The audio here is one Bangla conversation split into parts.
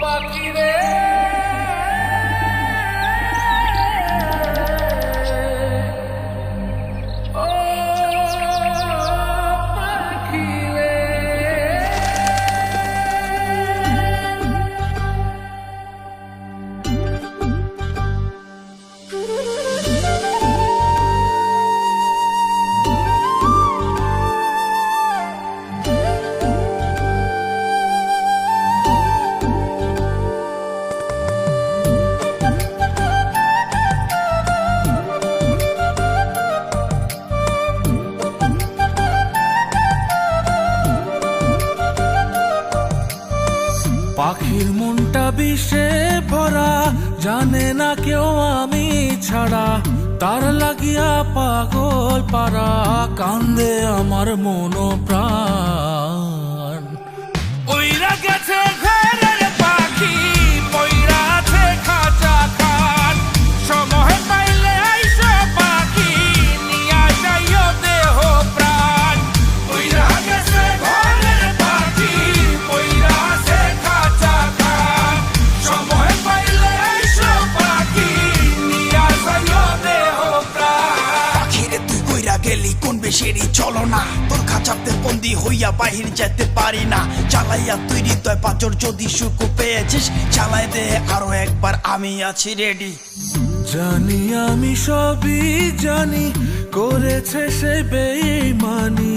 পাখি রে ও পাখি রে পাখির মনটা বিষে ভরা, জানে না কেউ আমি ছাড়া, তার লাগিয়া পাগল পারা, কান্দে আমার মন প্রাণ। ওইরা গেছে ঘরের পাখি, পইরা আছে খাঁচা খান, সময় পাইলে আইসো পাখি, নিয়া যাইও দেহ প্রাণ। ওইরা গেছে ঘরের পাখি, পইরা আছে খাঁচা খান, সময় পাইলে আইসো পাখি, নিয়া যাইও দেহ প্রাণ। পাখিরে তুই কইরা গেলি কোন বেশেরই চলো না, তোর খাঁচাতে বন্দি হইয়া বাহির যেতে পারি না। চালাইয়া তুই হৃদয় পাঁচর, যদি সুখ পেয়েছিস চালাই দে আরো একবার, আমি আছি রেডি। জানি আমি সবই জানি, করেছে সে বেঈমানি,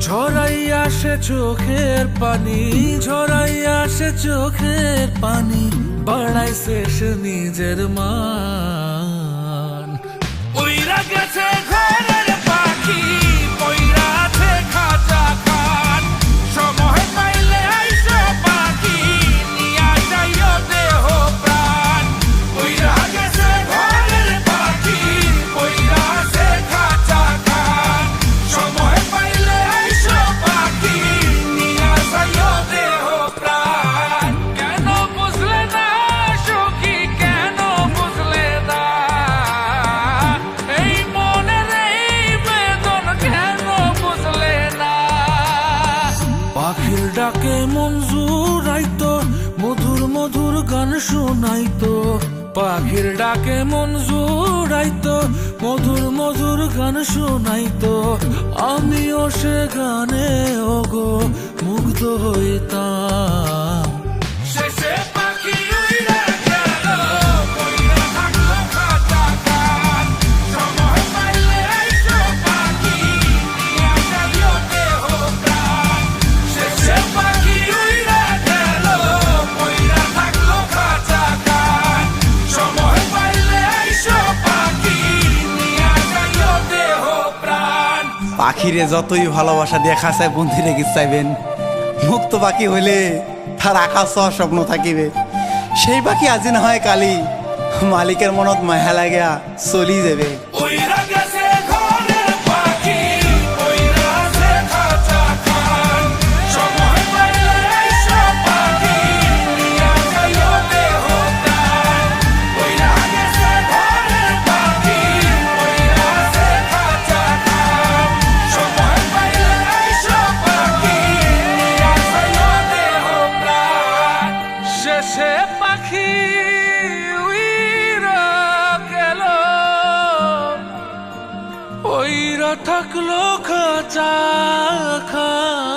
ঝরাইয়া সে চোখের পানি, ঝরাইয়া সে চোখের পানি, বাড়াইছে সে নিজের মান। ওইরা গেছে ঘরের পাখি, পইরা আছে খাঁচা খান, সময় পাইলে আইসো পাখি, নিয়া যাইও দেহ প্রাণ। ওইরা গেছে ঘরের পাখি, পইরা আছে খাঁচা খান, সময় পাইলে আইসো পাখি, নিয়া যাইও দেহ প্রাণ। কেন বুঝলে না সখী, কেন বুঝলে না এই মনের এই বেদন, কেন বুঝলে না? পাখির ডাকে মন জুড়াইতো, মধুর মধুর গান শোনাইতো, পাখির ডাকে মন জুড়াইতো, মধুর মধুর গান শোনাইতো, আমিও সে গানে ওগো মুগ্ধ হইতাম। শেষে পাখি উইড়া গেল, কইরা থাকলো খাঁচা খান, সময় পাইলে আইসো পাখি, নিয়া যাইও দেহ প্রাণ। শেষে পাখি উইড়া গেল, কইরা থাকলো খাঁচা খান, সময় পাইলে আইসো পাখি, নিয়া যাইও দেহ প্রাণ। পাখিরে যতই ভালোবাসা দিয়ে খাঁচায় বন্দি রেখে চাইবেন, মুক্ত পাখি হইলে তার আকাশ স্বপ্ন থাকিবে। সেই পাখি আজি না হয় কালি, মালিকের মনত মায়া লাগিয়া চলি যাবে। ওইরা গেছে ঘরের পাখি, পইরা আছে খাঁচা খান, সময় পাইলে আইসো পাখি, নিয়া যাইও দেহ প্রাণ। ওইরা গেছে ঘরের পাখি, পইরা আছে খাঁচা খান, সময় পাইলে আইসো পাখি, নিয়া যাইও দেহ প্রাণ। শেষে পাখি উইরা গেল, ওইরা থাকলো খাঁচা খান।